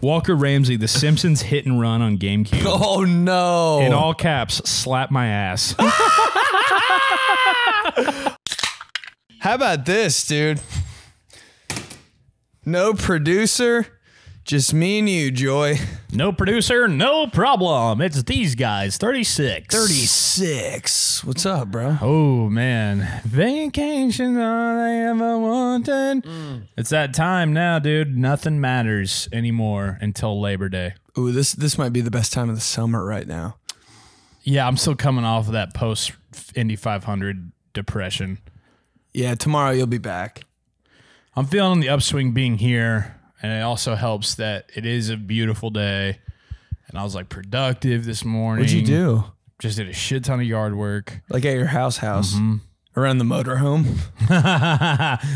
Walker Ramsey, The Simpsons hit and run on GameCube. Oh, no. In all caps, slap my ass. How about this, dude? No producer, just me and you, Joy. No producer, no problem. It's these guys, 36. 36. What's up, bro? Oh, man. Vacation all I ever wanted. It's that time now, dude. Nothing matters anymore until Labor Day. Ooh, this might be the best time of the summer right now. Yeah, I'm still coming off of that post-Indy 500 depression. Yeah, tomorrow you'll be back. I'm feeling the upswing being here, and it also helps that it is a beautiful day. And I was like productive this morning. What'd you do? Just did a shit ton of yard work. Like at your house? Around the motorhome?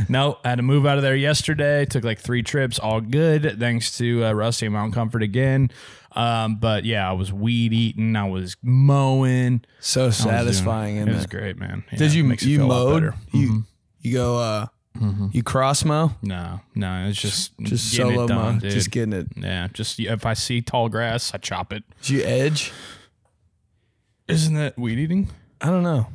No, I had to move out of there yesterday. Took like 3 trips, all good. Thanks to Rusty and Mount Comfort again. But yeah, I was weed eating. I was mowing. So satisfying. It was great, man. Yeah, did you mowed? You go you cross mow? No, it's just solo it done, mow, dude. just getting it. Yeah, just if I see tall grass, I chop it. Did you edge? Isn't that weed eating? I don't know.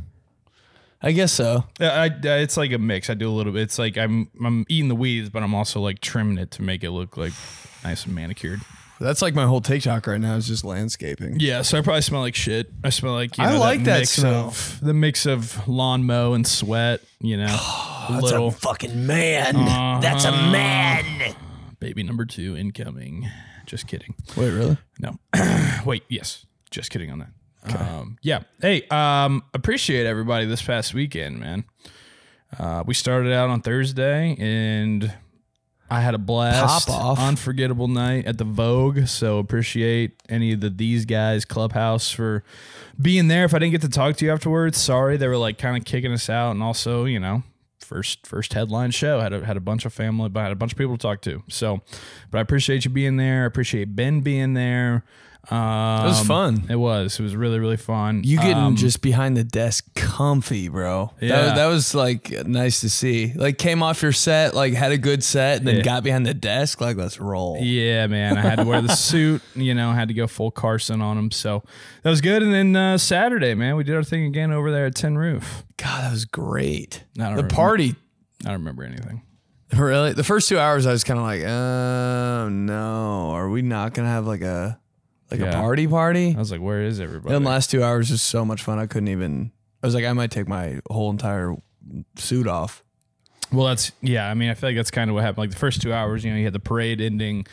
I guess so. It's like a mix. I do a little bit. It's like I'm eating the weeds, but I'm also like trimming it to make it look like nice and manicured. That's like my whole TikTok right now is just landscaping. Yeah, so I probably smell like shit. I smell like I like that smell. The mix of lawn mow and sweat. You know, that's a fucking man. That's a man. Baby number 2 incoming. Just kidding. Wait, really? No. Wait, yes. Just kidding on that. Okay. Yeah. Hey, appreciate everybody this past weekend, man. We started out on Thursday and I had a blast. Pop off. Unforgettable night at the Vogue. So appreciate any of these guys, Clubhouse, for being there. If I didn't get to talk to you afterwards, sorry. They were like kind of kicking us out, and also, you know, first headline show had a bunch of family, but had a bunch of people to talk to. So, but I appreciate you being there. I appreciate Ben being there. It was fun. It was really, really fun. You getting just behind the desk comfy, bro. Yeah. That was like nice to see. Like came off your set, like had a good set, and then got behind the desk. Like, let's roll. Yeah, man. I had to wear the suit, you know, had to go full Carson on him. So that was good. And then Saturday, man, we did our thing again over there at Tin Roof. God, that was great. The party. I don't remember anything. Really? The first 2 hours, I was kind of like, oh, no. Are we not going to have like a party? I was like, where is everybody? And the last 2 hours was so much fun. I was like, I might take my whole entire suit off. Well, I mean, I feel like that's kind of what happened. Like the first 2 hours, you know, you had the parade ending,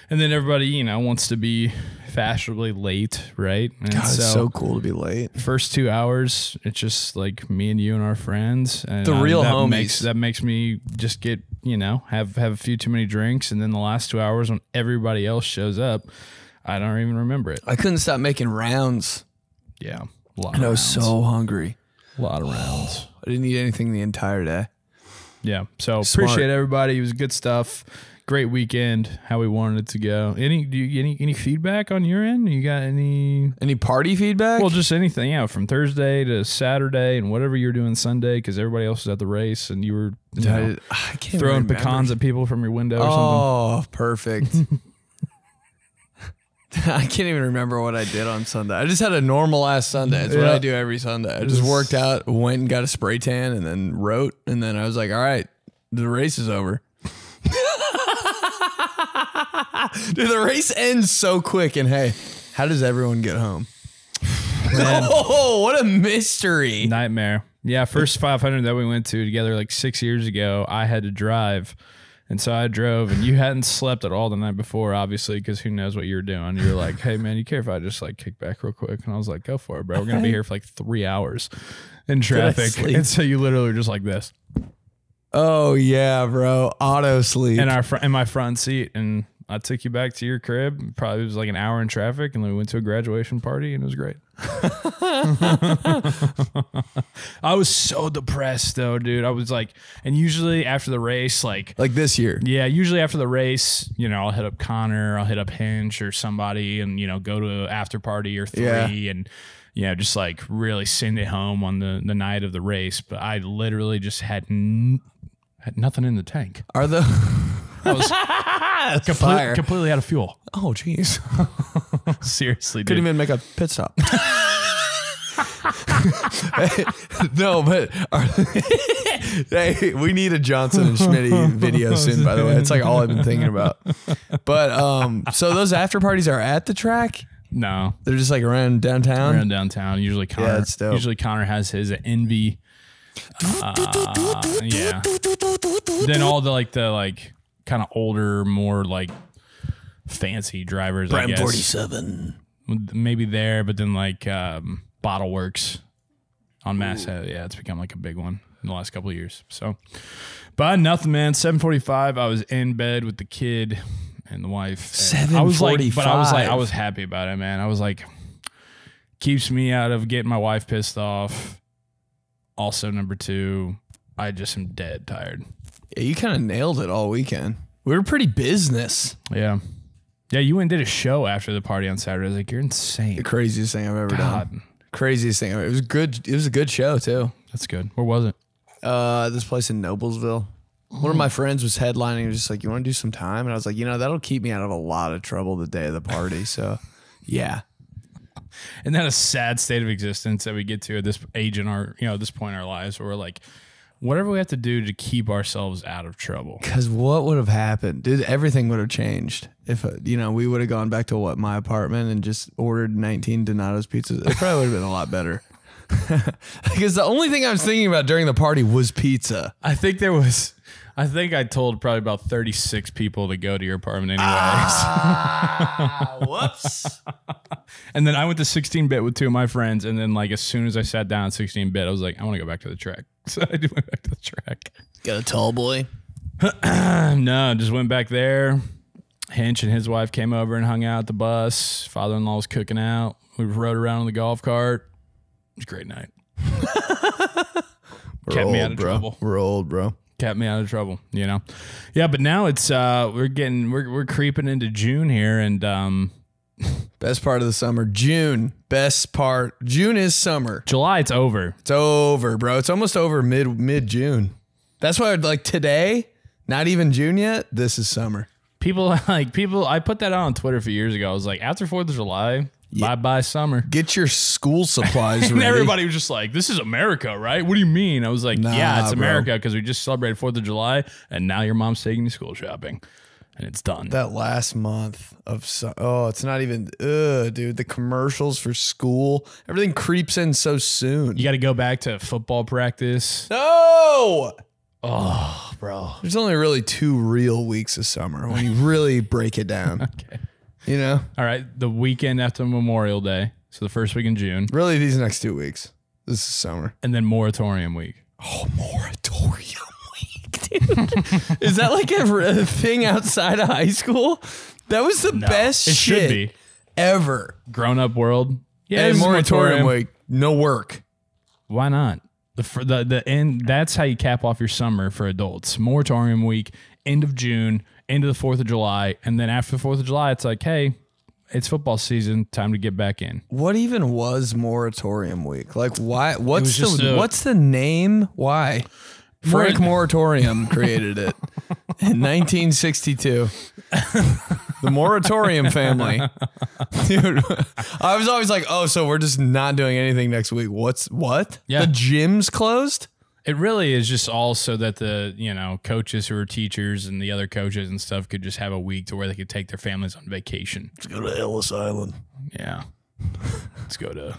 and then everybody, you know, wants to be fashionably late, right? And God, it's so cool to be late. First 2 hours, it's just like me and you and our friends. And the real homies. That makes me just get, you know, have a few too many drinks. And then the last 2 hours when everybody else shows up, I don't even remember it. I couldn't stop making rounds. Yeah. I was so hungry. A lot of rounds. I didn't eat anything the entire day. Yeah. So appreciate everybody. It was good stuff. Great weekend. How we wanted it to go. Any feedback on your end? You got any party feedback? Well, just anything. Yeah, from Thursday to Saturday and whatever you're doing Sunday, because everybody else was at the race and you were throwing pecans at people from your window or something. Oh, perfect. I can't even remember what I did on Sunday. I just had a normal ass Sunday. It's what I do every Sunday. I just worked out, went and got a spray tan, and then wrote. And then I was like, all right, the race is over. Dude, the race ends so quick. And hey, how does everyone get home? Oh, what a mystery. Nightmare. Yeah, first 500 that we went to together like 6 years ago, I had to drive. And so I drove, and you hadn't slept at all the night before, obviously, because who knows what you were doing. You were like, hey, man, you care if I just like kick back real quick? And I was like, go for it, bro. We're going to be here for like 3 hours in traffic. And so you literally were just like this. Oh, yeah, bro. Auto sleep. In my front seat. And I took you back to your crib. Probably was like an hour in traffic, and then we went to a graduation party, and it was great. I was so depressed though, dude. I was like, and usually after the race, like this year, yeah, usually after the race, you know, I'll hit up Connor, I'll hit up Hinch or somebody, and you know, go to an after party or 3, and you know, just like really send it home on the night of the race. But I literally just had nothing in the tank. Are I was completely out of fuel. Oh, jeez. Seriously, dude. Couldn't even make a pit stop. No, but hey, we need a Johnson and Schmitty video soon, by the way. It's like all I've been thinking about. But so those after parties are at the track? No. They're just like around downtown? Around downtown. Usually Connor, that's dope. usually Connor has his at Envy. Yeah. Then all the kind of older, more like fancy drivers, I guess. 47. Maybe there, but then like Bottle Works on Masthead. Yeah, it's become like a big one in the last couple of years. So, but nothing, man. 7:45. I was in bed with the kid and the wife. 7:45. I was happy about it, man. I was like, keeps me out of getting my wife pissed off. Also, number two, I just am dead tired. Yeah, you kind of nailed it all weekend. We were pretty business. Yeah. Yeah, you went and did a show after the party on Saturday. I was like, you're insane. The craziest thing I've ever done. Craziest thing. It was good. It was a good show too. That's good. Where was it? This place in Noblesville. One of my friends was headlining. He was just like, you want to do some time? And I was like, that'll keep me out of a lot of trouble the day of the party. So, yeah. Isn't that a sad state of existence that we get to at this age in our, this point in our lives where we're like, whatever we have to do to keep ourselves out of trouble. Because what would have happened? Dude, everything would have changed if, we would have gone back to my apartment and just ordered 19 Donato's pizzas. It probably would have been a lot better. Because the only thing I was thinking about during the party was pizza. I think I told probably about 36 people to go to your apartment anyways. Whoops. And then I went to 16-bit with two of my friends. And then like as soon as I sat down at 16-bit, I was like, I want to go back to the track. So I went back to the track. Got a tall boy? No, just went back there. Hinch and his wife came over and hung out at the bus. Father-in-law was cooking out. We rode around on the golf cart. It was a great night. Kept me out of trouble. We're old, bro. Kept me out of trouble, Yeah, but now it's we're creeping into June here, and best part of the summer, June. Best part. June is summer. July, it's over. It's over, bro. It's almost over mid June. That's why today, not even June yet. This is summer. People. I put that out on Twitter a few years ago. I was like, after 4th of July. Yeah. Bye summer. Get your school supplies and ready. Everybody was just like, this is America, right? What do you mean? I was like, yeah, it's America because we just celebrated 4th of July and now your mom's taking you school shopping and it's done. That last month of it's not even dude, the commercials for school, everything creeps in so soon. You got to go back to football practice. No. Oh, bro. There's only really 2 real weeks of summer when you really break it down. Okay. All right, the weekend after Memorial Day, so the first week in June. Really, these next 2 weeks. This is summer. And then moratorium week. Oh, moratorium week, dude. Is that like a thing outside of high school? That was the best shit should be. Ever. Grown-up world. Yeah, and moratorium week, no work. Why not? The end. That's how you cap off your summer for adults. Moratorium week, end of June. Into the 4th of July, and then after the 4th of July, it's like, hey, it's football season, time to get back in. What even was moratorium week? Like, why? What's the name? Why? Frank Moratorium created it in 1962. The Moratorium family. Dude, I was always like, oh, so we're just not doing anything next week. What? Yeah. The gym's closed? It really is just all so that the, coaches who are teachers and the other coaches and stuff could just have a week to where they could take their families on vacation. Let's go to Ellis Island. Yeah. Let's go to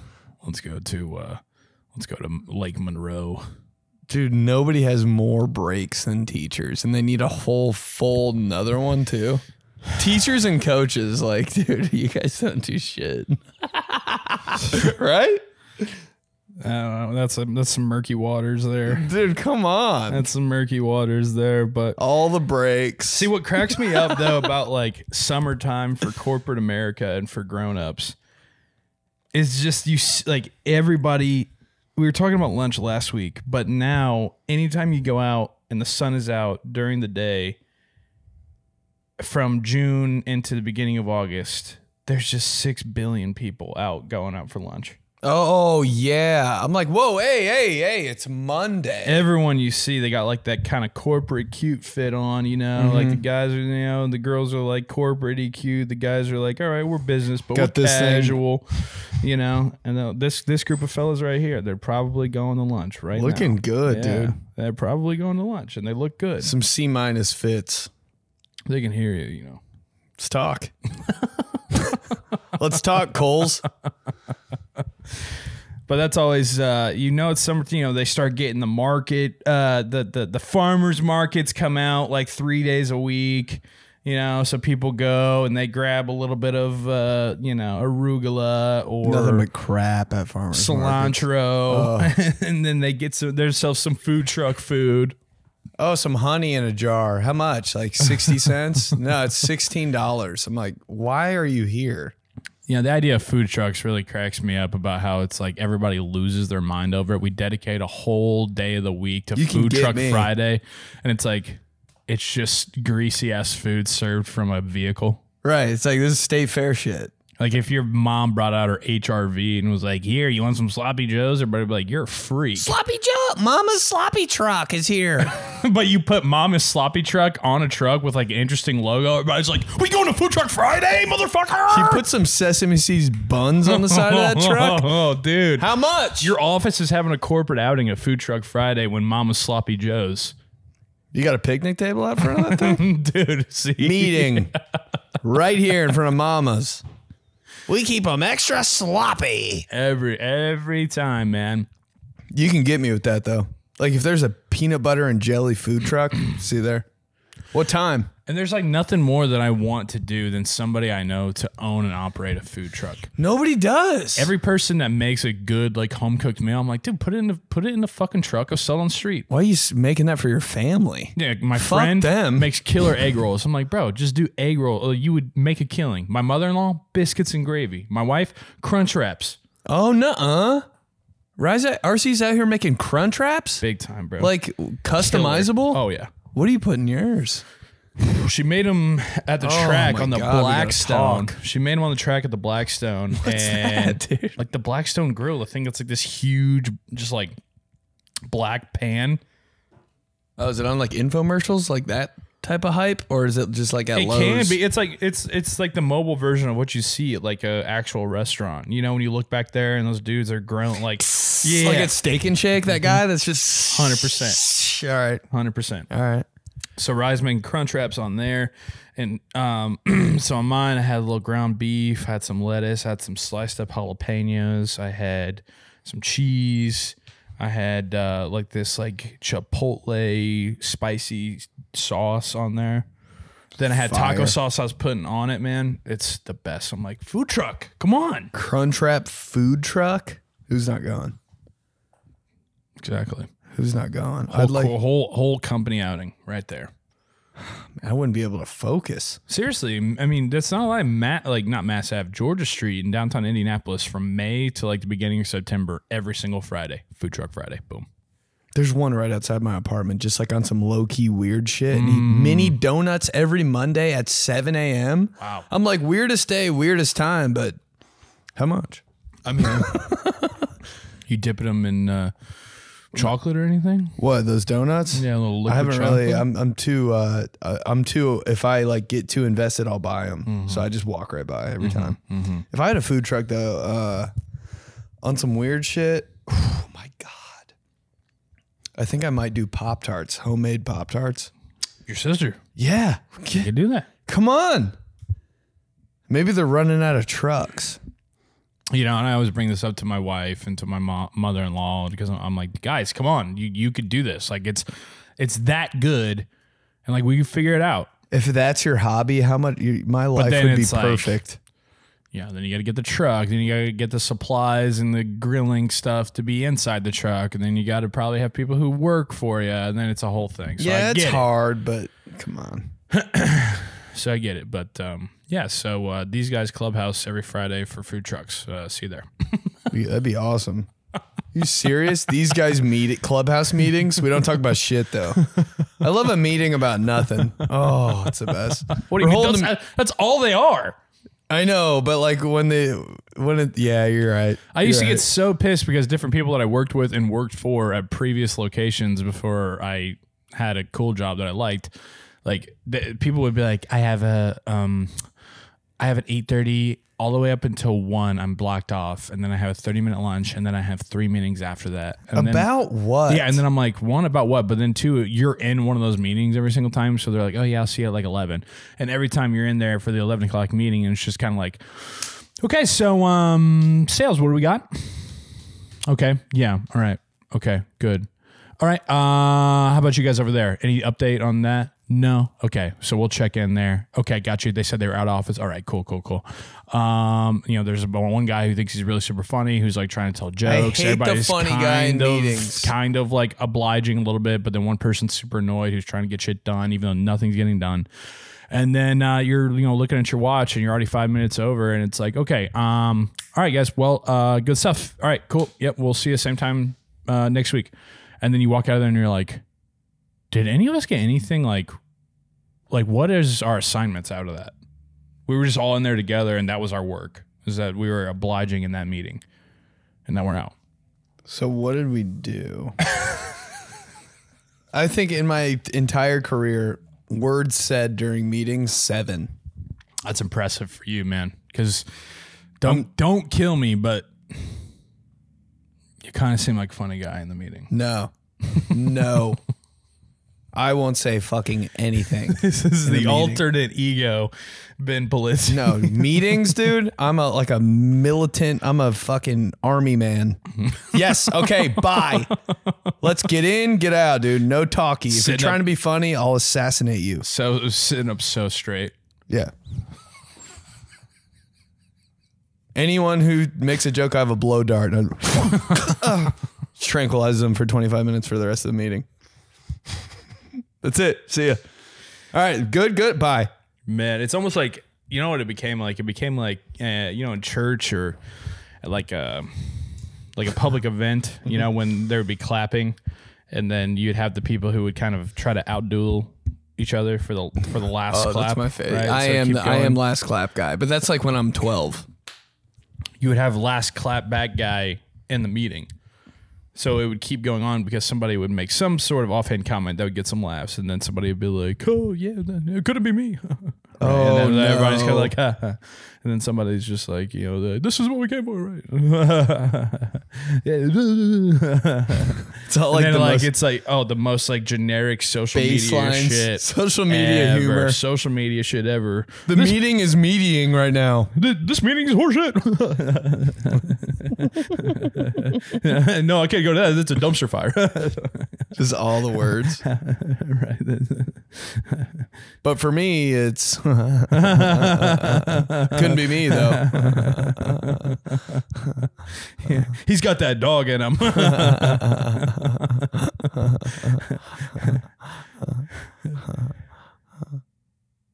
Lake Monroe. Dude, nobody has more breaks than teachers, and they need a whole full another one too. Teachers and coaches, like, dude, you guys don't do shit. Right? That's some murky waters there. Dude, come on. That's some murky waters there, but all the breaks. See, what cracks me up though about like summertime for corporate America and for grown-ups is just everybody. We were talking about lunch last week, but now anytime you go out and the sun is out during the day from June into the beginning of August, there's just 6 billion people out going out for lunch. Oh, yeah. I'm like, whoa, hey, it's Monday. Everyone you see, they got like that kind of corporate cute fit on, you know, like the guys are, you know, the girls are like corporate cute. The guys are like, all right, we're business, but we're casual, you know. And this group of fellas right here, they're probably going to lunch right now. Looking good, dude. They're probably going to lunch and they look good. Some C- fits. They can hear you, you know. Let's talk. Let's talk, Coles. But that's always, you know, it's summer. You know, they start getting the market. The farmers markets come out like 3 days a week. You know, so people go and they grab a little bit of, you know, arugula or nothing but crap at farmers cilantro, and then they get themselves some food truck food. Oh, some honey in a jar. How much? Like 60 cents? No, it's $16. I'm like, why are you here? You know, the idea of food trucks really cracks me up about how it's like everybody loses their mind over it. We dedicate a whole day of the week to Food Truck Friday, and it's like, it's just greasy ass food served from a vehicle. Right. It's like, this is state fair shit. Like if your mom brought out her HRV and was like, here, you want some sloppy joes? Everybody would be like, you're a freak. Sloppy Joe. Mama's sloppy truck is here. But you put Mama's sloppy truck on a truck with like an interesting logo. Everybody's like, we going to Food Truck Friday, motherfucker. She put some sesame seeds buns on the side of that truck. Oh, dude. How much? Your office is having a corporate outing at Food Truck Friday when Mama's sloppy joes. You got a picnic table out front of that thing? Dude, see. Meeting right here in front of Mama's. We keep them extra sloppy. Every time, man. You can get me with that, though. Like, if there's a peanut butter and jelly food truck, see there? What time? And there's like nothing more that I want to do than somebody I know to own and operate a food truck. Nobody does. Every person that makes a good like home cooked meal, I'm like, dude, put it in the fucking truck. Go sell on the street. Why are you making that for your family? Yeah, my friend makes killer egg rolls. I'm like, bro, just do egg roll. You would make a killing. My mother-in-law, biscuits and gravy. My wife, crunch wraps. Oh, nuh-uh. RC's out here making crunch wraps? Big time, bro. Like customizable? Killer. Oh, yeah. What do you put in yours? She made them at the track on the Blackstone. She made them on the track at the Blackstone. What's that, dude? Like the Blackstone grill, the thing that's like this huge, just like black pan. Oh, is it on like infomercials, like that type of hype, or is it just like at Lowe's? It can be. It's like it's like the mobile version of what you see at like a actual restaurant. You know, when you look back there and those dudes are grilling like like at Steak and Shake. That guy that's just 100%. All right, 100%. All right. So Rye's making crunch wraps on there. And so on mine, I had a little ground beef, had some lettuce, had some sliced up jalapenos. I had some cheese. I had like this like chipotle spicy sauce on there. Then I had taco sauce I was putting on it, man. It's the best. I'm like, food truck, come on. Crunch wrap food truck? Who's not going? Exactly. Who's not going? I'd like a whole company outing right there. I wouldn't be able to focus. Seriously, I mean, that's not like not Mass Ave, Georgia Street in downtown Indianapolis from May to like the beginning of September, every single Friday. Food Truck Friday. Boom. There's one right outside my apartment, just like on some low-key weird shit. Mini donuts every Monday at 7 a.m. Wow. I'm like, weirdest day, weirdest time, but how much? I mean, you dipping them in chocolate or anything? What, those donuts? Yeah, a little liquid I haven't chocolate. really. I'm too. If I like get too invested, I'll buy them. So I just walk right by every time. If I had a food truck though, on some weird shit, oh my god, I think I might do Pop-Tarts, homemade Pop-Tarts. Your sister? Yeah, You can do that. Come on. Maybe they're running out of trucks. You know, and I always bring this up to my wife and to my mother-in-law because I'm like, guys, come on, you could do this. Like it's that good, and like we can figure it out. If that's your hobby, how much my life would be perfect. Yeah, then you got to get the truck, then you got to get the supplies and the grilling stuff to be inside the truck, and then you got to probably have people who work for you, and then it's a whole thing. So yeah, it's hard, but come on. So I get it, but yeah. So these guys clubhouse every Friday for food trucks. See you there. That'd be awesome. You serious? These guys meet at clubhouse meetings. We don't talk about shit though. I love a meeting about nothing. Oh, it's the best. What do you mean? That's all they are. I know, but like yeah, you're right. I used to get so pissed because different people that I worked with and worked for at previous locations before I had a cool job that I liked, like people would be like, I have an 8:30 all the way up until 1. I'm blocked off, and then I have a 30-minute lunch, and then I have 3 meetings after that. And about then, what? Yeah, and then I'm like, 1, about what? But then 2, you're in one of those meetings every single time, so they're like, oh yeah, I'll see you at like 11. And every time you're in there for the 11 o'clock meeting, and it's just kind of like, okay, so sales, what do we got? Okay, yeah, all right, okay, good. All right, how about you guys over there? Any update on that? No. Okay. So we'll check in there. Okay. Got you. They said they were out of office. All right. Cool. There's one guy who thinks he's really super funny, who's like trying to tell jokes. I hate Everybody's the funny guy in meetings. Kind of like obliging a little bit, but then one person's super annoyed who's trying to get shit done, even though nothing's getting done. And then you're looking at your watch and you're already 5 minutes over, and it's like, okay, all right, guys. Well, good stuff. All right, cool. Yep. We'll see you same time next week. And then you walk out of there and you're like, did any of us get anything like what is our assignments out of that? We were just all in there together, and that was our work, is that we were obliging in that meeting, and then we're out. So what did we do? I think in my entire career, words said during meetings, 7. That's impressive for you, man, because don't kill me, but you kind of seem like a funny guy in the meeting. No. I won't say fucking anything. This is the alternate ego, Ben Polizzi. No, meetings, dude. I'm a militant. I'm a fucking army man. Yes. Okay. Bye. Let's get in, get out, dude. No talkie. If you're trying to be funny, I'll assassinate you. So sitting up so straight. Yeah. Anyone who makes a joke, I have a blow dart. Tranquilize them for 25 minutes for the rest of the meeting. That's it. See ya. All right. Good. Bye. Man, it's almost like, you know what it became like? It became like, in church or like a public event, when there would be clapping, and then you'd have the people who would kind of try to outduel each other for the last clap. That's my favorite. Right? I am last clap guy, but that's like when I'm 12. You would have last clap back guy in the meeting. So it would keep going on because somebody would make some sort of offhand comment that would get some laughs, and then somebody would be like, "Oh yeah, it couldn't be me." Oh, and then no. everybody's kind of like, ha, ha. And then somebody's just like, this is what we came for, right? It's all like it's like, oh, the most like generic social media shit, social media humor, social media shit ever. The meeting is meeting right now. This meeting is horseshit. No, I can't go to that. It's a dumpster fire. Just all the words, right? But for me, it's couldn't be me though. Yeah. He's got that dog in him.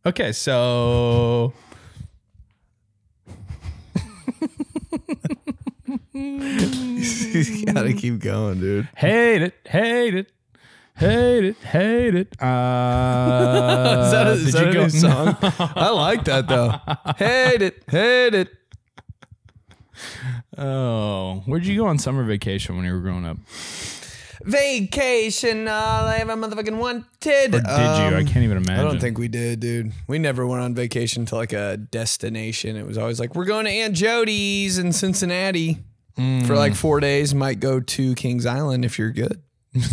Okay, so You gotta keep going, dude. Hate it. Is that a new song? I like that though. Hate it. Oh, where'd you go on summer vacation when you were growing up? Vacation, all I ever motherfucking wanted. Or did you? I can't even imagine. I don't think we did, dude. We never went on vacation to like a destination. It was always like, we're going to Aunt Jody's in Cincinnati for like 4 days. Might go to Kings Island if you're good.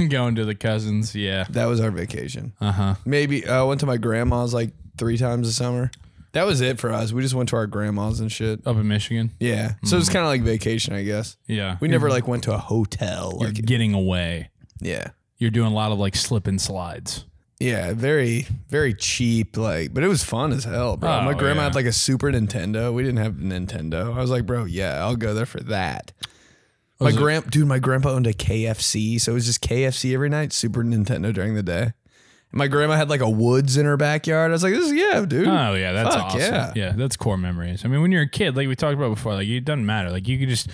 Going to the cousins, yeah. That was our vacation. Uh-huh. Maybe I went to my grandma's like 3 times a summer. That was it for us. We just went to our grandma's and shit. Up in Michigan? Yeah. So it's kind of like vacation, I guess. Yeah. We never like went to a hotel. You're getting away. Yeah. You're doing a lot of like slip and slides. Yeah. Very, very cheap. But it was fun as hell, bro. My grandma had like a Super Nintendo. We didn't have a Nintendo. I was like, bro, yeah, I'll go there for that. My grandpa owned a KFC. So it was just KFC every night, Super Nintendo during the day. My grandma had like a woods in her backyard. I was like, dude. Oh, yeah, that's awesome. Yeah. Yeah, that's core memories. I mean, when you're a kid, like we talked about before, like it doesn't matter. Like you could just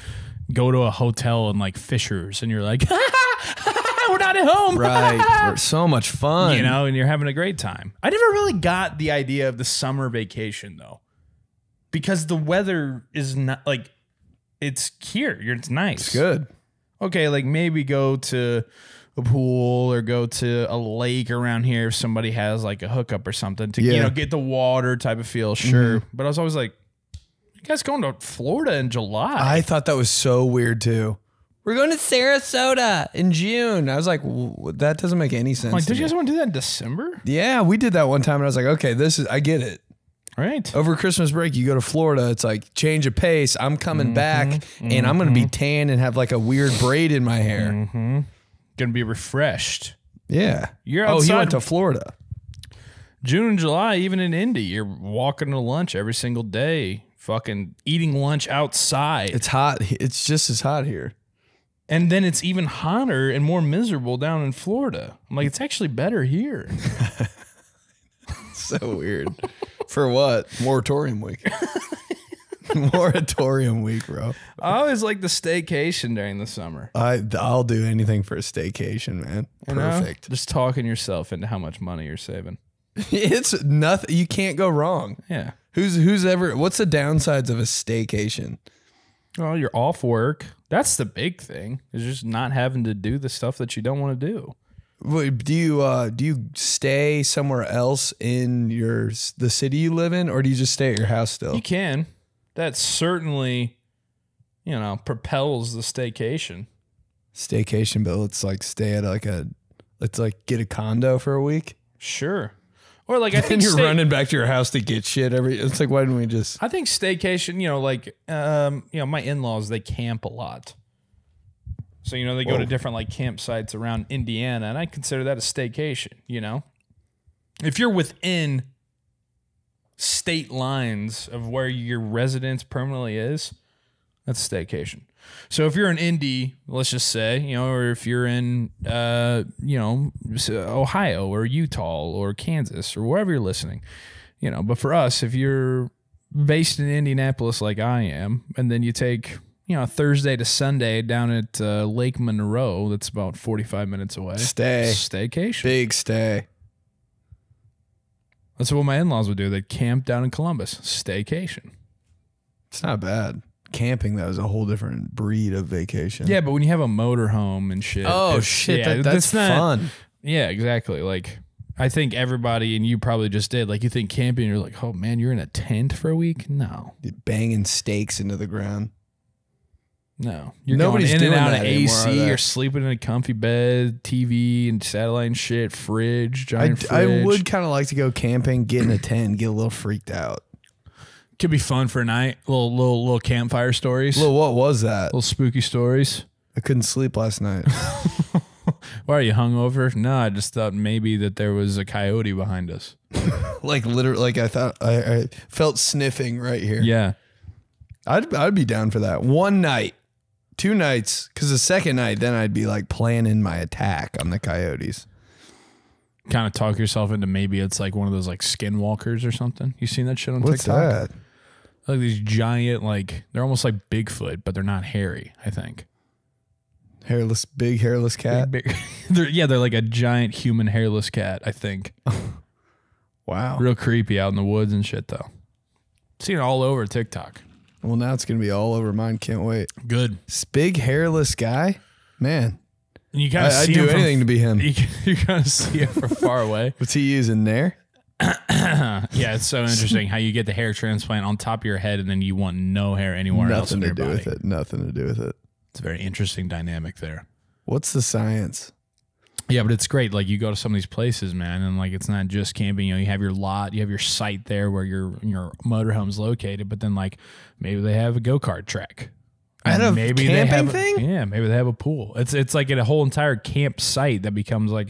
go to a hotel in like Fishers and you're like, we're not at home. Right. We're so much fun. And you're having a great time. I never really got the idea of the summer vacation though. because the weather is not like it's here. It's nice. It's good. Okay, like maybe go to a pool or go to a lake around here if somebody has like a hookup or something to get the water type of feel. Sure, but I was always like, you guys going to Florida in July? I thought that was so weird too. We're going to Sarasota in June. I was like, that doesn't make any sense. Like, did you guys want to do that in December? Yeah, we did that one time, and I was like, okay, I get it. Right. Over Christmas break, you go to Florida. It's like change of pace. I'm coming back, and I'm going to be tan and have like a weird braid in my hair. Going to be refreshed. Yeah. You're outside. He went to Florida. June and July, even in Indy, you're walking to lunch every single day, fucking eating lunch outside. It's hot. It's just as hot here. And then it's even hotter and more miserable down in Florida. I'm like, it's actually better here. So weird. For what? Moratorium week. Moratorium week, bro. I always like the staycation during the summer. I'll do anything for a staycation, man. Perfect. Just talking yourself into how much money you're saving. It's nothing. You can't go wrong. Yeah. What's the downsides of a staycation? Well, you're off work. That's the big thing, is just not having to do the stuff that you don't want to do. Wait, do you stay somewhere else in the city you live in, or do you just stay at your house still? You can. That certainly, propels the staycation. Staycation, but let's like stay at let's like get a condo for a week. Sure. Or like I think you're running back to your house to get shit it's like, why didn't we just? I think staycation, my in-laws, they camp a lot. So, they go to different like campsites around Indiana, and I consider that a staycation, If you're within state lines of where your residence permanently is, that's a staycation. So if you're in Indy, let's just say, or if you're in, Ohio or Utah or Kansas or wherever you're listening, but for us, if you're based in Indianapolis like I am, and then you take, Thursday to Sunday down at Lake Monroe, that's about 45 minutes away. Staycation. Big stay. That's what my in-laws would do. They'd camp down in Columbus. Staycation. It's not bad. Camping, that was a whole different breed of vacation. Yeah, but when you have a motorhome and shit. Oh, shit. Yeah, that's fun. Yeah, exactly. Like, I think everybody, and you probably just did, like, you think camping, you're like, oh, man, you're in a tent for a week? No. You're banging stakes into the ground. No. You're Nobody's going in and out of anymore, AC. You're sleeping in a comfy bed, TV and satellite and shit, giant fridge. I would kind of like to go camping, get in a tent, get a little freaked out. Could be fun for a night. Little campfire stories. What was that? Little spooky stories. I couldn't sleep last night. Why, are you hungover? No, I just thought maybe that there was a coyote behind us. Like literally, like I thought I felt sniffing right here. Yeah. I'd be down for that. One night, 2 nights, because the second night, then I'd be like planning my attack on the coyotes. Kind of talk yourself into maybe it's like one of those like skinwalkers or something. You seen that shit on TikTok? What's that? Like these giant, like they're almost like Bigfoot, but they're not hairy, I think. Big hairless cat? They're like a giant human hairless cat, I think. Wow. Real creepy out in the woods and shit, though. Seen it all over TikTok. Well, now it's going to be all over mine. Can't wait. Good. This big hairless guy? Man. And you kind of see I'd do anything to be him. You kind of see it from far away. What's he using there? Yeah, it's so interesting how you get the hair transplant on top of your head and then you want no hair anywhere else in your body. Nothing to do with it. It's a very interesting dynamic there. What's the science? Yeah, but it's great. Like you go to some of these places, man, and like it's not just camping. You have your lot, you have your site there where your motorhome's located, but then like maybe they have a go-kart track. At a camping thing? Yeah, maybe they have a pool. It's like a whole entire campsite that becomes like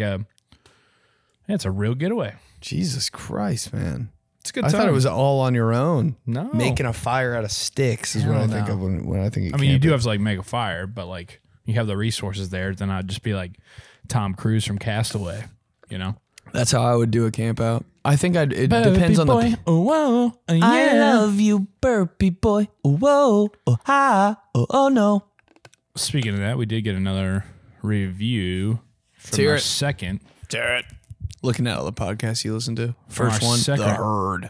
it's a real getaway. Jesus Christ, man. It's a good time. I thought it was all on your own. No. Making a fire out of sticks is what I think of when I think of camping. You do have to like make a fire, but like you have the resources there, then I'd just be like Tom Cruise from Castaway, you know? That's how I would do a camp out. I think it depends on the... whoa, yeah. I love you, burpy boy. Whoa, oh, hi, oh, no. Speaking of that, we did get another review from our second Looking at all the podcasts you listen to. First one, The Herd.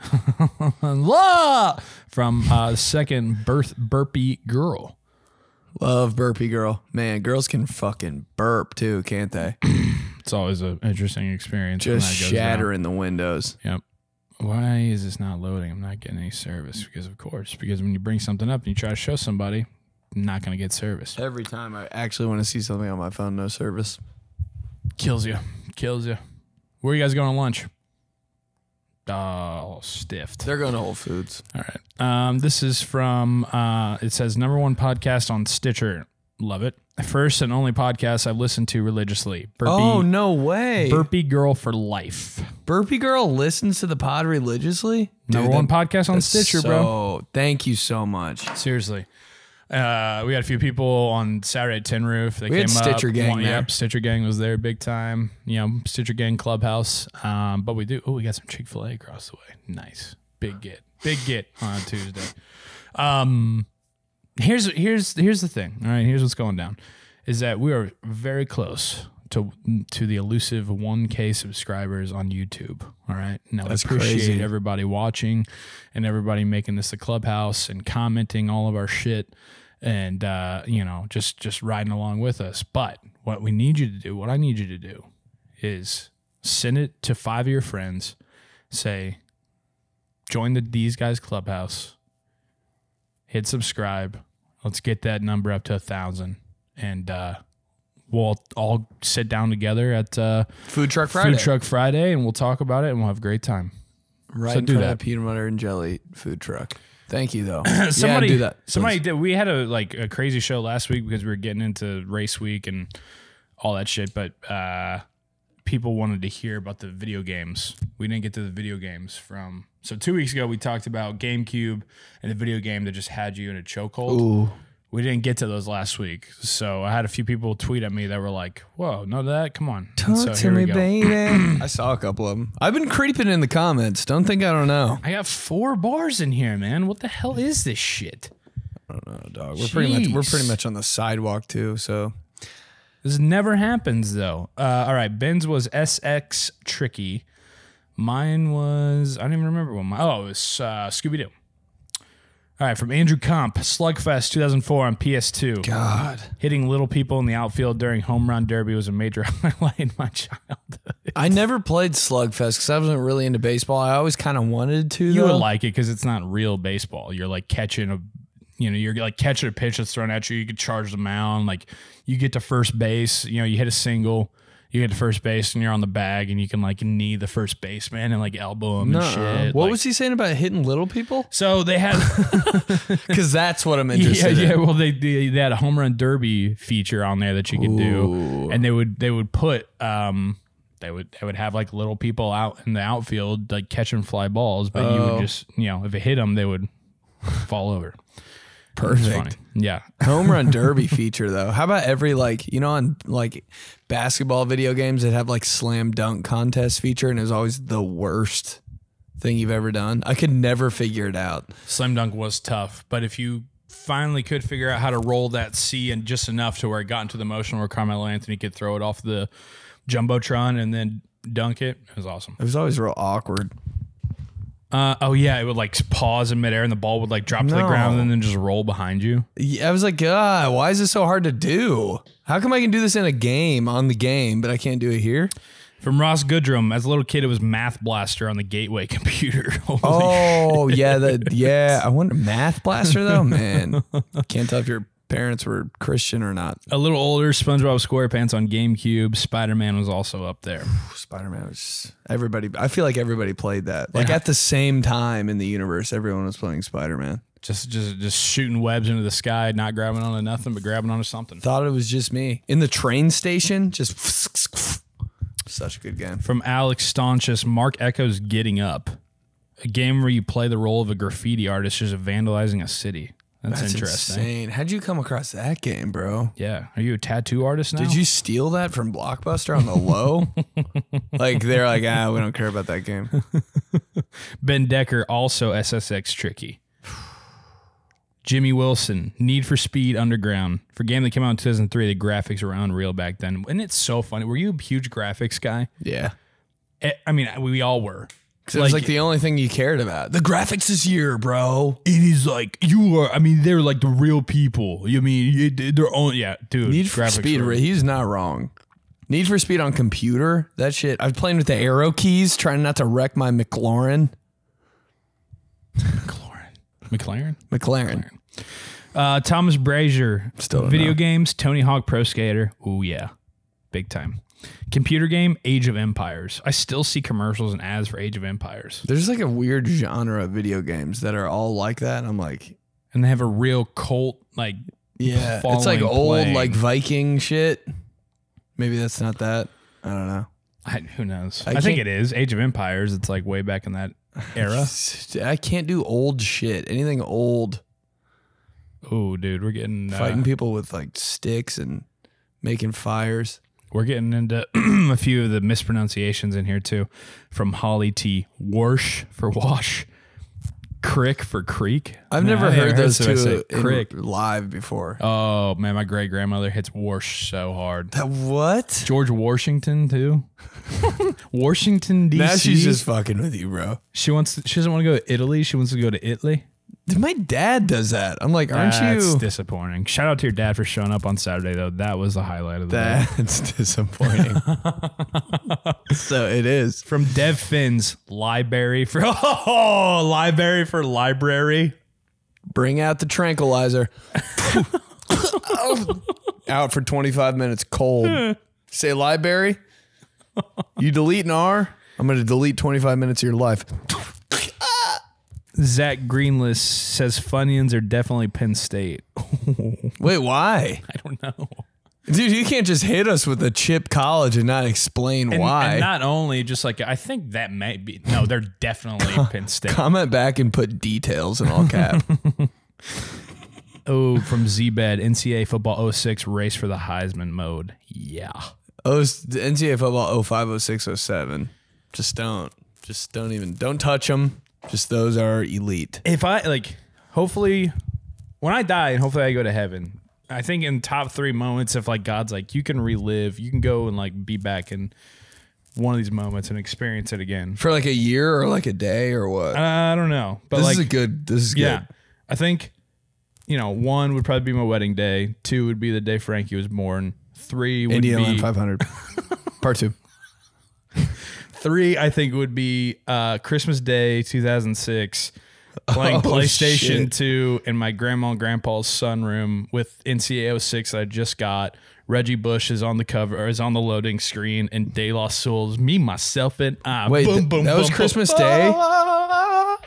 From second, Burpy Girl. Love Burpy Girl. Man, girls can fucking burp too, can't they? It's always an interesting experience. Just shattering the windows. Yep. Why is this not loading? I'm not getting any service. Because when you bring something up and you try to show somebody, I'm not going to get service. Every time I actually want to see something on my phone, no service. Kills you. Where are you guys going to lunch? Oh, stiffed. They're going to Whole Foods. All right. This is from, it says, #1 podcast on Stitcher. Love it. First and only podcast I've listened to religiously. Oh, no way. Burpy Girl for life. Burpy Girl listens to the pod religiously? #1 podcast on Stitcher, bro. Thank you so much. Seriously. We had a few people on Saturday at Tin Roof. They came up. Stitcher Gang there. Yep, Stitcher Gang was there big time. Stitcher Gang Clubhouse. But we got some Chick-fil-A across the way. Nice. Big get on a Tuesday. Here's the thing. All right, here's what's going down. Is that we are very close to the elusive 1K subscribers on YouTube. All right. Now, That's I appreciate crazy. everybody watching and everybody making this a clubhouse and commenting all of our shit and, just riding along with us. But what I need you to do is send it to 5 of your friends. Say, join the These Guys Clubhouse. Hit subscribe. Let's get that number up to 1,000. And, we'll all sit down together at Food Truck Friday. And we'll talk about it and we'll have a great time. Right, so do that. Peanut butter and jelly food truck. Thank you though. Somebody do that. Somebody did. We had a crazy show last week because we were getting into race week and all that shit. But people wanted to hear about the video games. We didn't get to the video games So 2 weeks ago we talked about GameCube and the video game that just had you in a chokehold. Ooh. We didn't get to those last week. So I had a few people tweet at me that were like, whoa, none of that? Come on. Talk to me, baby. I saw a couple of them. I've been creeping in the comments. Don't think I don't know. I got 4 bars in here, man. What the hell is this shit? I don't know, dog. We're pretty much on the sidewalk too, so. This never happens, though. All right, Ben's was SX Tricky. Mine was, I don't even remember what mine, it was Scooby-Doo. All right, from Andrew Comp, Slugfest 2004 on PS2. God. Hitting little people in the outfield during home run derby was a major highlight in my childhood. I never played Slugfest because I wasn't really into baseball. I always kind of wanted to, You would like it because it's not real baseball. You're like catching a pitch that's thrown at you. You could charge the mound. Like, you get to first base. You hit a single. You get to first base and you're on the bag and you can like knee the first baseman and like elbow him and shit. What was he saying about hitting little people? So they had, because that's what I'm interested in. Yeah. Well, they had a home run derby feature on there that you could do, and they would put they would have like little people out in the outfield like catching fly balls, but you would just if it hit them they would fall over. Perfect. Yeah. Home run derby feature though. How about every on like basketball video games that have like slam dunk contest feature and it was always the worst thing you've ever done? I could never figure it out. Slam dunk was tough, but if you finally could figure out how to roll that C and just enough to where it got into the motion where Carmelo Anthony could throw it off the Jumbotron and then dunk it, it was awesome. It was always real awkward. It would like pause in midair and the ball would like drop to the ground and then just roll behind you. Yeah, I was like, God, why is this so hard to do? How come I can do this in a game on the game, but I can't do it here? From Ross Goodrum, as a little kid, it was Math Blaster on the Gateway computer. I wonder, Math Blaster though, man. Can't tell if your parents were Christian or not. A little older, SpongeBob SquarePants on GameCube. Spider-Man was also up there. Spider-Man was everybody. I feel like everybody played that. Like at the same time in the universe, everyone was playing Spider-Man. Just shooting webs into the sky, not grabbing onto nothing, but grabbing onto something. Thought it was just me. In the train station, just such a good game. From Alex Staunchus, Mark Echo's Getting Up. A game where you play the role of a graffiti artist just vandalizing a city. That's interesting. Insane. How'd you come across that game, bro? Yeah. Are you a tattoo artist now? Did you steal that from Blockbuster on the low? Like, they're like, we don't care about that game. Ben Decker, also SSX Tricky. Jimmy Wilson, Need for Speed Underground. For a game that came out in 2003, the graphics were unreal back then. And it's so funny. Were you a huge graphics guy? Yeah. I mean, we all were. Because it was like the only thing you cared about. The graphics this year, bro. It is like you are. I mean, they're like the real people. You mean they're only dude. Need for Speed. He's not wrong. Need for Speed on computer. That shit. I was playing with the arrow keys, trying not to wreck my McLaren. McLaren. Thomas Brazier. Still video games. Tony Hawk Pro Skater. Ooh yeah, big time. Computer game, Age of Empires. I still see commercials and ads for Age of Empires. There's like a weird genre of video games that are all like that. And I'm like, and they have a real cult like it's like old like Viking shit. Maybe that's not that. I don't know. Who knows? I think it is Age of Empires. It's like way back in that era. I can't do old shit. Anything old. Oh, dude, we're getting fighting people with like sticks and making fires. We're getting into a few of the mispronunciations in here, too. From Holly T. Warsh for wash. Crick for creek. I've never heard those two crick live before. Oh, man, my great-grandmother hits Warsh so hard. That what? George Washington, too. Washington, D.C. Now she's just fucking with you, bro. She doesn't want to go to Italy. She wants to go to Italy. My dad does that. I'm like, aren't you? That's disappointing. Shout out to your dad for showing up on Saturday, though. That was the highlight of the day. That's disappointing. So it is. From Dev Finn's library for library. Bring out the tranquilizer. Out for 25 minutes cold. Say library. You delete an R. I'm going to delete 25 minutes of your life. Zach Greenlist says Funyuns are definitely Penn State. Wait, why? I don't know. Dude, you can't just hit us with a chip college and not explain why. And not only just like, I think that might be, no, they're definitely Penn State. Comment back and put details in all cap. Oh, from Z-Bed, NCAA football 06 race for the Heisman mode. Yeah. The NCAA football 05, 06, 07. Don't touch them. Just those are elite. If I hopefully when I die and hopefully I go to heaven, I think in top 3 moments, if like God's like, you can relive, you can go and like be back in one of these moments and experience it again. For like a year or like a day or what? I don't know. But this is good. Yeah. I think, 1 would probably be my wedding day. 2 would be the day Frankie was born. 3 would Indiana be 500. Part 2. 3, I think, would be Christmas Day 2006, playing PlayStation 2 in my grandma and grandpa's sunroom with NCAA 06 that I just got. Reggie Bush is on the cover, or is on the loading screen, and De La Soul's Me, Myself, and I. Wait, boom, boom, that boom, was boom, Christmas boom. Day?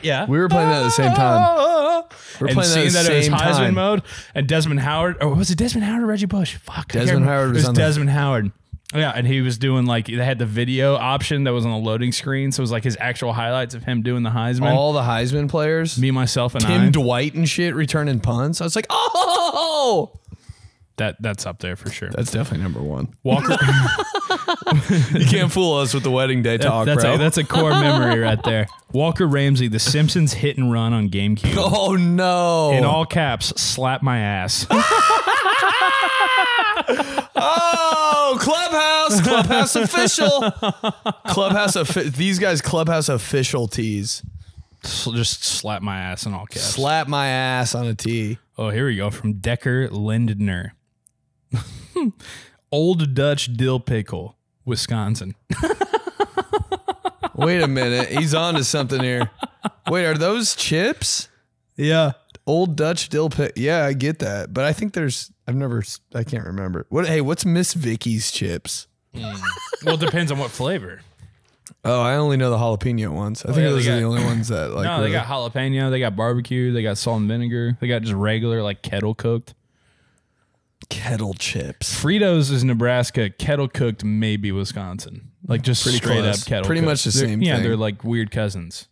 Yeah. We were playing that at the same time. And seeing that it was Heisman mode, and Desmond Howard, or was it Desmond Howard or Reggie Bush? Fuck. Desmond Howard was on Desmond Howard. Yeah, and he was doing they had the video option that was on the loading screen, so it was like his actual highlights of him doing the Heisman. All the Heisman players, Me, Myself, and Tim Dwight and shit returning punts. I was like, oh, that's up there for sure. That's definitely number 1. Walker, you can't fool us with the wedding day talk, bro. That's a core memory right there. Walker Ramsey, The Simpsons hit and run on GameCube. Oh no! In all caps, slap my ass. Oh, Clubhouse official. These guys Clubhouse official tees. Just slap my ass in all caps. Slap my ass on a tee. Oh, here we go from Decker Lindner. Old Dutch dill pickle, Wisconsin. Wait a minute, he's on to something here. Wait, are those chips? Yeah. Old Dutch dill pickle. Yeah, I get that, but I think I can't remember. What's Miss Vicky's chips? Well, it depends on what flavor. Oh, I only know the jalapeno ones. I think those are the only ones that like. No, really. They got jalapeno, they got barbecue, they got salt and vinegar, they got just regular like kettle cooked. Kettle chips. Fritos is Nebraska, kettle cooked maybe Wisconsin. Like just pretty straight close. Up kettle. Pretty cooked. much the same thing. Yeah, they're like weird cousins,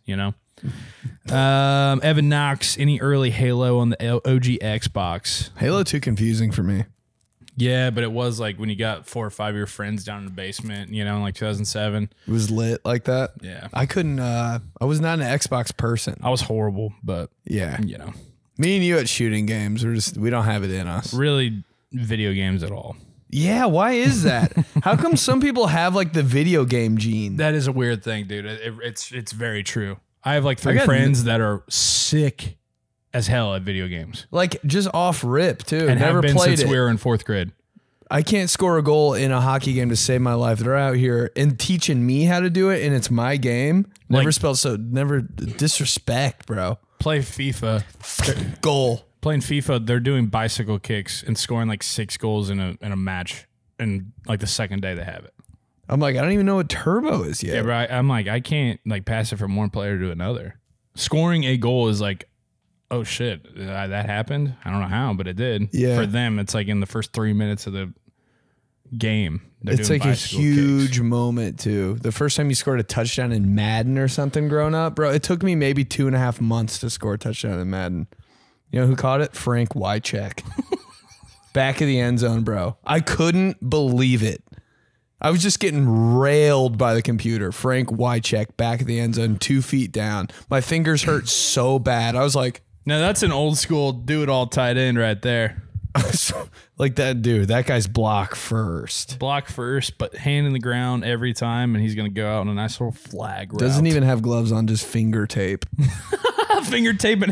Evan Knox, any early Halo on the OG Xbox? Halo 2 confusing for me. Yeah, but it was like when you got 4 or 5 of your friends down in the basement, in like 2007. It was lit like that. Yeah. I couldn't, I was not an Xbox person. I was horrible, but yeah. Me and you at shooting games, we don't have it in us. Really video games at all. Yeah, why is that? How come some people have like the video game gene? That is a weird thing, dude. It's very true. I have like 3 friends that are sick as hell at video games. Like just off rip too. And never have been played since it. we were in 4th grade. I can't score a goal in a hockey game to save my life. They're out here and teaching me how to do it, and it's my game. Never disrespect, bro. Play FIFA. Goal. Playing FIFA, they're doing bicycle kicks and scoring like 6 goals in a match, and like the second day they have it. I'm like, I don't even know what turbo is yet. Yeah, but I'm like, I can't like pass it from one player to another. Scoring a goal is like, oh shit, that happened. I don't know how, but it did. Yeah. For them, it's like in the first 3 minutes of the game. It's like a huge moment too. The first time you scored a touchdown in Madden or something growing up, bro, it took me maybe 2.5 months to score a touchdown in Madden. You know who caught it? Frank Wycheck. Back of the end zone, bro. I couldn't believe it. I was just getting railed by the computer. Frank Wycheck, back of the end zone, 2 feet down. My fingers hurt so bad. I was like, no, that's an old school do it all tight end right there. Like that dude, that guy's block first. Block first, but hand in the ground every time, and he's going to go out on a nice little flag route. Doesn't even have gloves on, just finger tape. Finger tape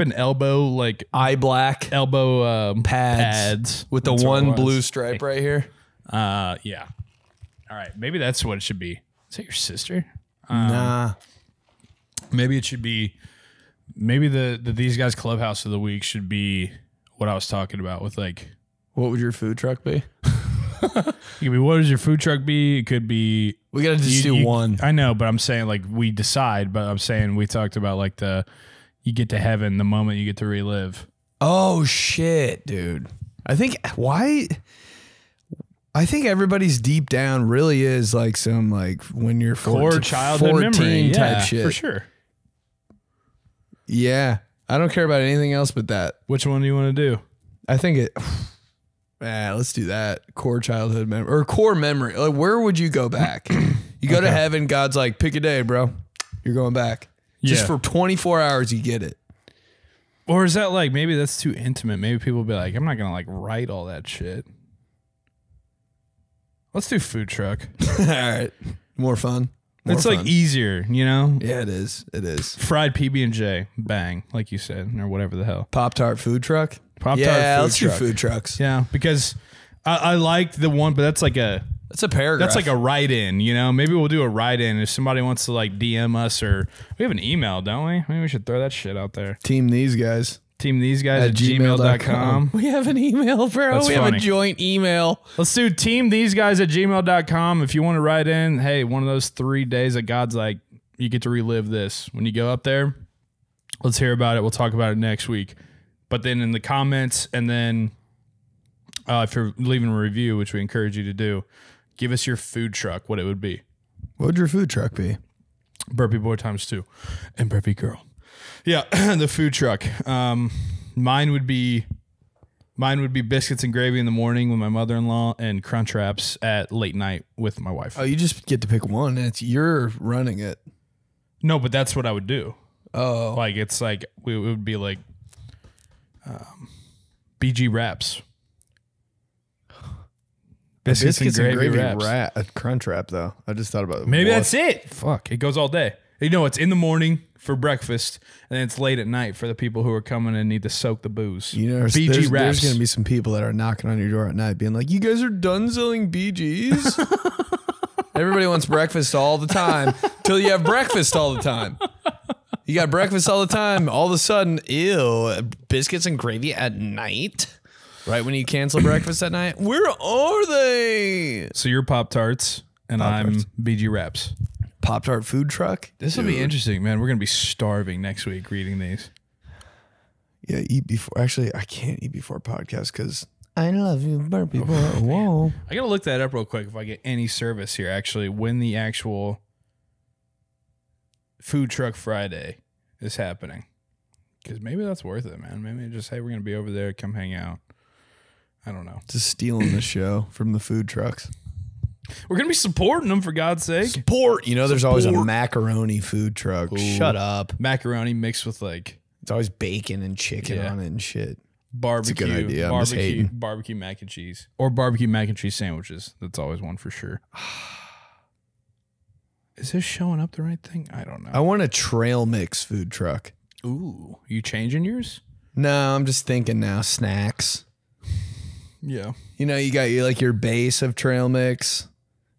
and elbow, like eye black. Elbow pads with the one blue stripe right here. Yeah. All right, maybe that's what it should be. Is that your sister? Nah. Maybe it should be... Maybe the These Guys Clubhouse of the week should be what I was talking about with like... What would your food truck be? It could be, what does your food truck be? It could be... We got to just do one. I know, but I'm saying like we decide, but I'm saying we talked about like you get to heaven the moment you get to relive. Oh, shit, dude. I think everybody's deep down really is like some like when you're 14, core childhood 14 memory type shit. For sure. Yeah. I don't care about anything else but that. Which one do you want to do? I think it... let's do that. Core childhood memory. Or core memory. Like, where would you go back? You go to heaven, God's like, pick a day, bro. You're going back. Just for 24 hours, you get it. Or is that like, maybe that's too intimate. Maybe people will be like, I'm not going to like write all that shit. Let's do food truck. All right. More fun. It's like easier, you know? Yeah, it is. It is. Fried PB&J, bang, like you said, or whatever the hell. Pop-Tart food truck? Pop-Tart let's do food trucks. Yeah, because I like the one, but that's like a... That's a paragraph. That's like a write-in, you know? Maybe we'll do a write-in if somebody wants to like DM us, or... We have an email, don't we? Maybe we should throw that shit out there. Team these guys. teamtheseguys@gmail.com. We have an email, bro. That's have a joint email. Let's do teamtheseguys@gmail.com. If you want to write in, hey, one of those 3 days that God's like, you get to relive this. When you go up there, let's hear about it. We'll talk about it next week. But then in the comments, and then if you're leaving a review, which we encourage you to do, give us your food truck, what it would be. What would your food truck be? Burpy boy ×2 and burpy girl. Yeah, the food truck. Mine would be biscuits and gravy in the morning with my mother-in-law, and Crunch Wraps at late night with my wife. Oh, you just get to pick one, and you're running it. No, but that's what I would do. Oh, like it's like it would be like BG wraps. Biscuits and gravy wraps. A Crunch Wrap though. I just thought about it. Maybe that's it. Fuck, it goes all day. You know, it's in the morning for breakfast, and then it's late at night for the people who are coming and need to soak the booze. You know, there's going to be some people that are knocking on your door at night being like, you guys are done selling BGs? Everybody wants breakfast all the time till you have breakfast all the time. You got breakfast all the time. All of a sudden, ew, biscuits and gravy at night? Right when you cancel breakfast at night? Where are they? So you're Pop-Tarts, and I'm BG Wraps. Pop-Tart food truck. This will be interesting, man. We're going to be starving next week reading these. Yeah, eat before. Actually, I can't eat before podcast because I love you, burpy boy. Whoa. I got to look that up real quick if I get any service here, actually, when the actual Food Truck Friday is happening. Because maybe that's worth it, man. Maybe just, hey, we're going to be over there. Come hang out. I don't know. Just stealing the show from the food trucks. We're going to be supporting them, for God's sake. Support. You know, there's always a macaroni food truck. Ooh. Shut up. Macaroni mixed with like... It's always bacon and chicken on it and shit. Barbecue. It's a good idea. I'm just hating. Barbecue mac and cheese. Or barbecue mac and cheese sandwiches. That's always one for sure. Is this showing up the right thing? I don't know. I want a trail mix food truck. Ooh. You changing yours? No, I'm just thinking now. Snacks. Yeah. You know, you got your base of trail mix.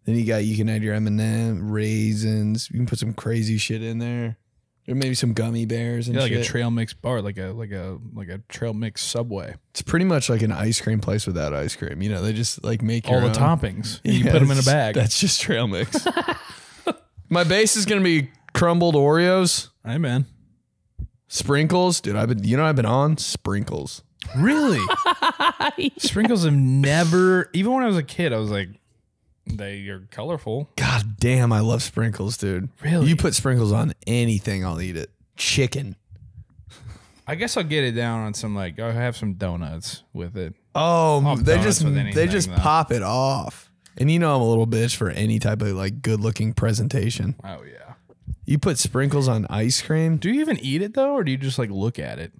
Then you can add your M&M, raisins. You can put some crazy shit in there. Or maybe some gummy bears and shit. Like a trail mix bar, like a trail mix Subway. It's pretty much like an ice cream place without ice cream. You know, they just like make your all the toppings. And you put them in a bag. That's just trail mix. My base is gonna be crumbled Oreos. Hey man. Sprinkles, dude. I've been on sprinkles. Really? Yeah. Sprinkles have never. Even when I was a kid, I was like, they're colorful. God damn, I love sprinkles, dude. Really? You put sprinkles on anything, I'll eat it. Chicken. I guess I'll get it down on some I'll have some donuts with it. Oh, they just pop it off. And you know I'm a little bitch for any type of good looking presentation. Oh yeah. You put sprinkles on ice cream? Do you even eat it though, or do you just look at it?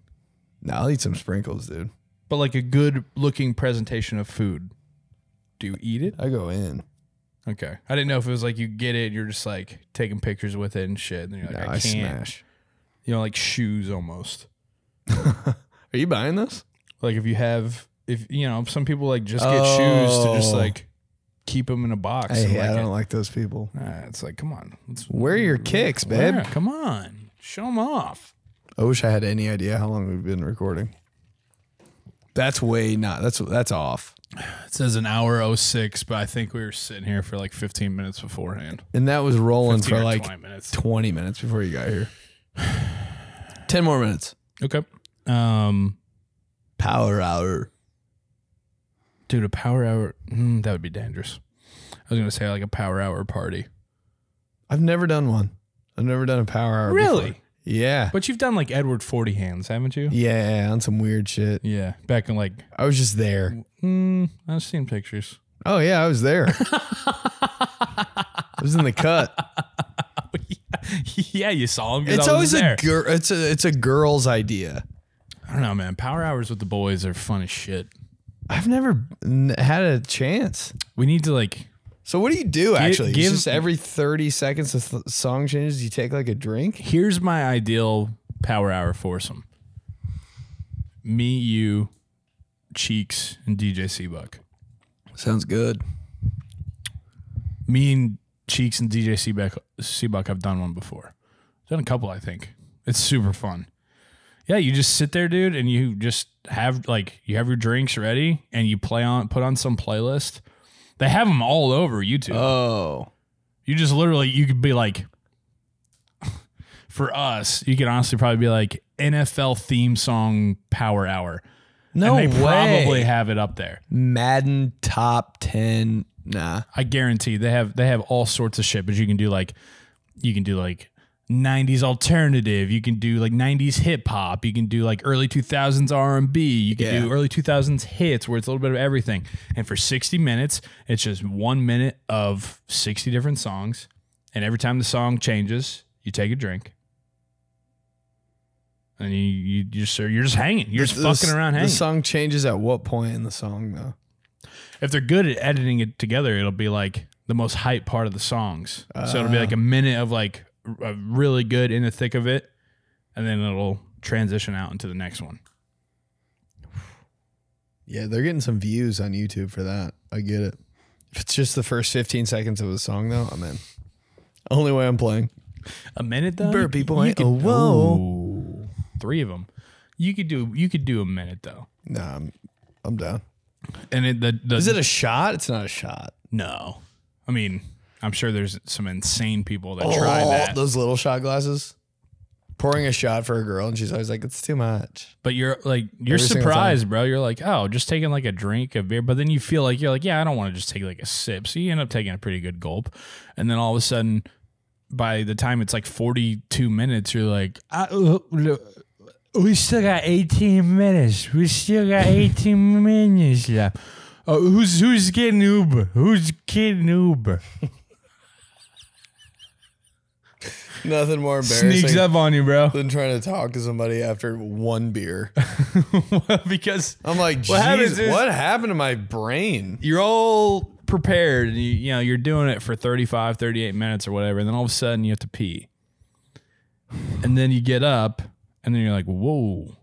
No, I'll eat some sprinkles, dude. But a good looking presentation of food. Do you eat it? I go in. Okay. I didn't know if it was you get it, you're just taking pictures with it and shit. And then you're like, I can't. Smash. You know, like shoes almost. Are you buying this? If some people just get shoes to just keep them in a box. Hey, I don't like those people. It's come on. Wear your kicks, babe. Come on. Show them off. I wish I had any idea how long we've been recording. That's that's off. It says an hour 06, but I think we were sitting here for 15 minutes beforehand. And that was rolling for 20 minutes. 20 minutes before you got here. 10 more minutes. Okay. Power hour. Dude, a power hour, that would be dangerous. I was going to say a power hour party. I've never done one. I've never done a power hour Really? Before. Yeah. But you've done Edward 40 hands, haven't you? Yeah, on some weird shit. Yeah. Back in I was just there. I've seen pictures. Oh yeah, I was there. I was in the cut. Yeah, you saw him. It's always it's a girl's idea. I don't know, man. Power hours with the boys are fun as shit. I've never had a chance. We need to So what do you do actually? It's just every 30 seconds the song changes, you take a drink? Here's my ideal power hour foursome. Me, you, Cheeks, and DJ Seabuck. Sounds good. Me and Cheeks and DJ Seabuck have done one before. Done a couple, I think. It's super fun. Yeah, you just sit there, dude, and you just have you have your drinks ready and you put on some playlist. They have them all over YouTube. Oh. You just literally, you could be for us, you could honestly probably be NFL theme song power hour. No way. And they probably have it up there. Madden top 10. Nah. I guarantee they have all sorts of shit, but you can do 90s alternative. You can do 90s hip hop. You can do early 2000s R&B. You can do early 2000s hits where it's a little bit of everything. And for 60 minutes, it's just 1 minute of 60 different songs. And every time the song changes, you take a drink. And you're just hanging. You're just fucking around hanging. The song changes at what point in the song though? If they're good at editing it together, it'll be the most hype part of the songs. So it'll be a minute of a really good in the thick of it, and then it'll transition out into the next one. Yeah, they're getting some views on YouTube for that. I get it. If it's just the first 15 seconds of a song, though, I'm in. Only way I'm playing. A minute, though? Burpy boy. Oh, whoa. 3 of them. You could do a minute, though. Nah, I'm down. And is it a shot? It's not a shot. No. I mean, I'm sure there's some insane people that try that. Those little shot glasses. Pouring a shot for a girl, and she's always like, it's too much. But you're surprised, bro. You're just taking a drink of beer, but then you feel yeah, I don't want to just take a sip. So you end up taking a pretty good gulp. And then all of a sudden, by the time it's 42 minutes, you're we still got 18 minutes. We still got 18 minutes left. Who's getting Uber? Who's getting Uber? Nothing more embarrassing. Sneaks up on you, bro. Than trying to talk to somebody after one beer. Well, because I'm like, geez, what happened to my brain? You're all prepared. And you know, you're doing it for 35, 38 minutes or whatever. And then all of a sudden you have to pee. And then you get up and then you're like, whoa.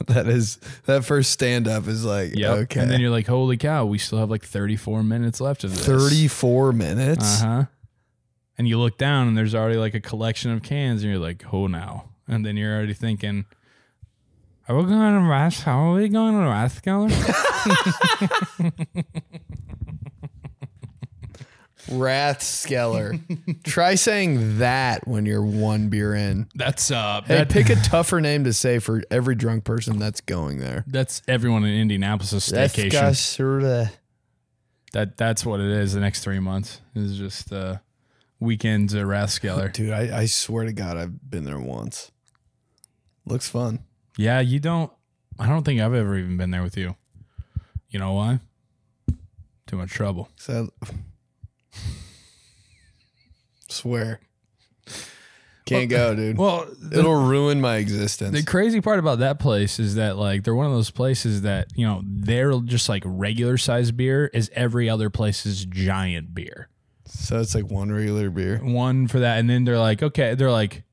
That first stand up is like, okay. And then you're like, holy cow, we still have like 34 minutes left of this. 34 minutes? Uh-huh. And you look down and there's already like a collection of cans and you're like, oh, now. And then you're already thinking, are we going to Rathskeller? Rathskeller. Try saying that when you're one beer in. That's hey, pick a tougher name to say for every drunk person that's going there. That's everyone in Indianapolis' staycation. That's what it is. The next 3 months is just weekends at Rathskeller. Dude, I swear to God, I've been there once. Looks fun. Yeah, I don't think I've ever even been there with you. You know why? Too much trouble. Swear. Can't go, dude. Well, it'll ruin my existence. The crazy part about that place is that like they're one of those places that, you know, they're just like regular size beer is every other place's giant beer. So it's like one regular beer. One for that. And then they're like, okay, they're like,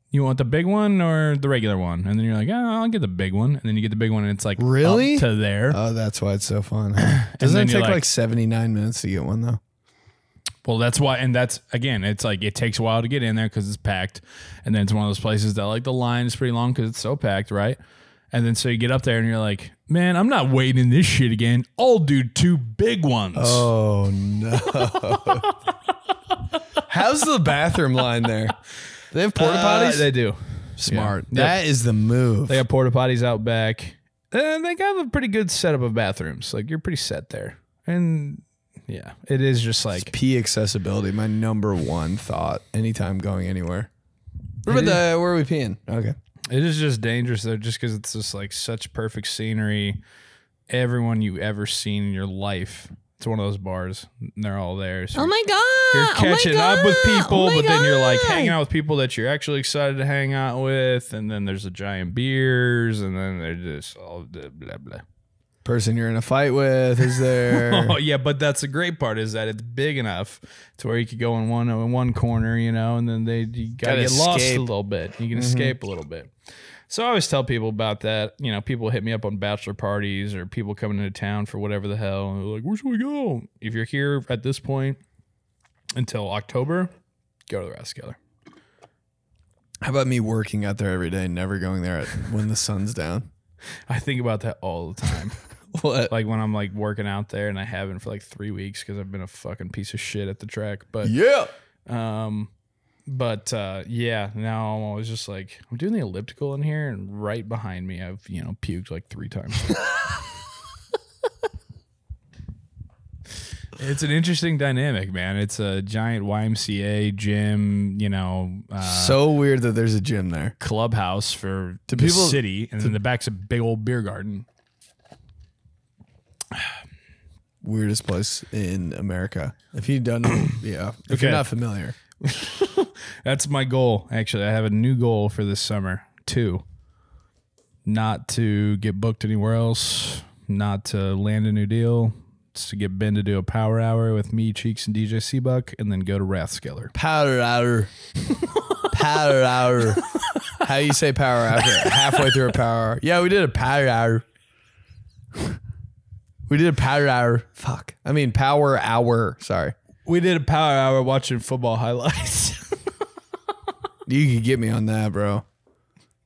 you want the big one or the regular one? And then you're like, oh, I'll get the big one. And then you get the big one and it's like really up to there. Oh, that's why it's so fun. Huh? Doesn't it take like 79 minutes to get one though? Well, that's why, and that's, again, it's like, it takes a while to get in there because it's packed. And then it's one of those places that, like, the line is pretty long because it's so packed, right? And then so you get up there and you're like, man, I'm not waiting in this shit again. I'll do 2 big ones. Oh, no. How's the bathroom line there? They have porta potties? They do. Smart. Yeah. That is the move. They got porta potties out back. And they got a pretty good setup of bathrooms. Like, you're pretty set there. And yeah, it is just like it's pee accessibility. My number one thought anytime going anywhere. Where are we peeing? Okay. It is just dangerous though, just because it's just like such perfect scenery. Everyone you ever seen in your life. It's one of those bars. And they're all there. So oh my God. You're catching up with people, but then you're like hanging out with people that you're actually excited to hang out with. And then there's the giant beers. And then they're just all blah, blah, blah. Person you're in a fight with is there. Oh yeah, but that's the great part is that it's big enough to where you could go in one corner, you know, and then you gotta get lost a little bit. You can escape a little bit. So I always tell people about that. You know, people hit me up on bachelor parties or people coming into town for whatever the hell. And they're like, where should we go? If you're here at this point until October, go to the Rathskeller. How about me working out there every day, never going there when the sun's down? I think about that all the time. What? Like when I'm like working out there and I haven't for like 3 weeks because I've been a fucking piece of shit at the track. But yeah. Yeah, now I'm always just like, I'm doing the elliptical in here and right behind me I've, you know, puked like 3 times. It's an interesting dynamic, man. It's a giant YMCA gym, you know. So weird that there's a gym there. Clubhouse for the city, and then the back's a big old beer garden. Weirdest place in America. If you don't know, yeah. If you're not familiar. That's my goal, actually. I have a new goal for this summer, too. Not to get booked anywhere else, not to land a new deal. It's to get Ben to do a power hour with me, Cheeks, and DJ Seabuck, and then go to Rathskeller. Power hour. Power hour. How you say power hour? Halfway through a power hour. Yeah, we did a power hour. We did a power hour. Fuck. I mean, power hour. Sorry. We did a power hour watching football highlights. You could get me on that, bro.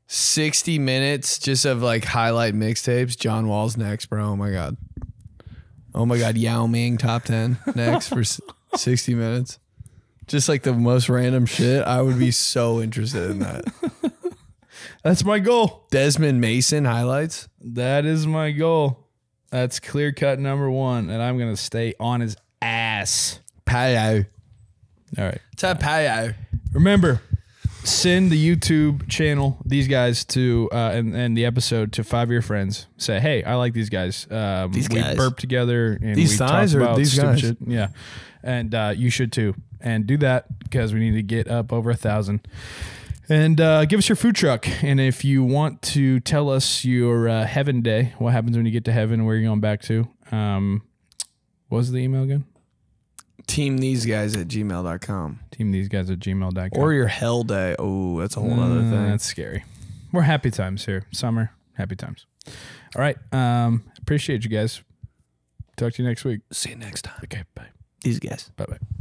60 minutes just of like highlight mixtapes. John Wall's next, bro. Oh my God. Oh my God. Yao Ming top 10 next for 60 minutes. Just like the most random shit. I would be so interested in that. That's my goal. Desmond Mason highlights. That is my goal. That's clear cut number 1. And I'm going to stay on his ass. Payo. All right. Tap payo. Remember, send the YouTube channel, these guys to, and the episode to 5 of your friends. Say, hey, I like these guys. We burp together and these we thighs talk or about these stupid guys? shit. Yeah. And you should too. and do that because we need to get up over 1,000. And give us your food truck. And if you want to tell us your heaven day, what happens when you get to heaven, where you're going back to, what was the email again? teamtheseguys@gmail.com. teamtheseguys@gmail.com. Or your hell day. Oh, that's a whole other thing. That's scary. We're happy times here. Summer, happy times. All right. Appreciate you guys. Talk to you next week. See you next time. Okay, bye. These guys. Bye-bye.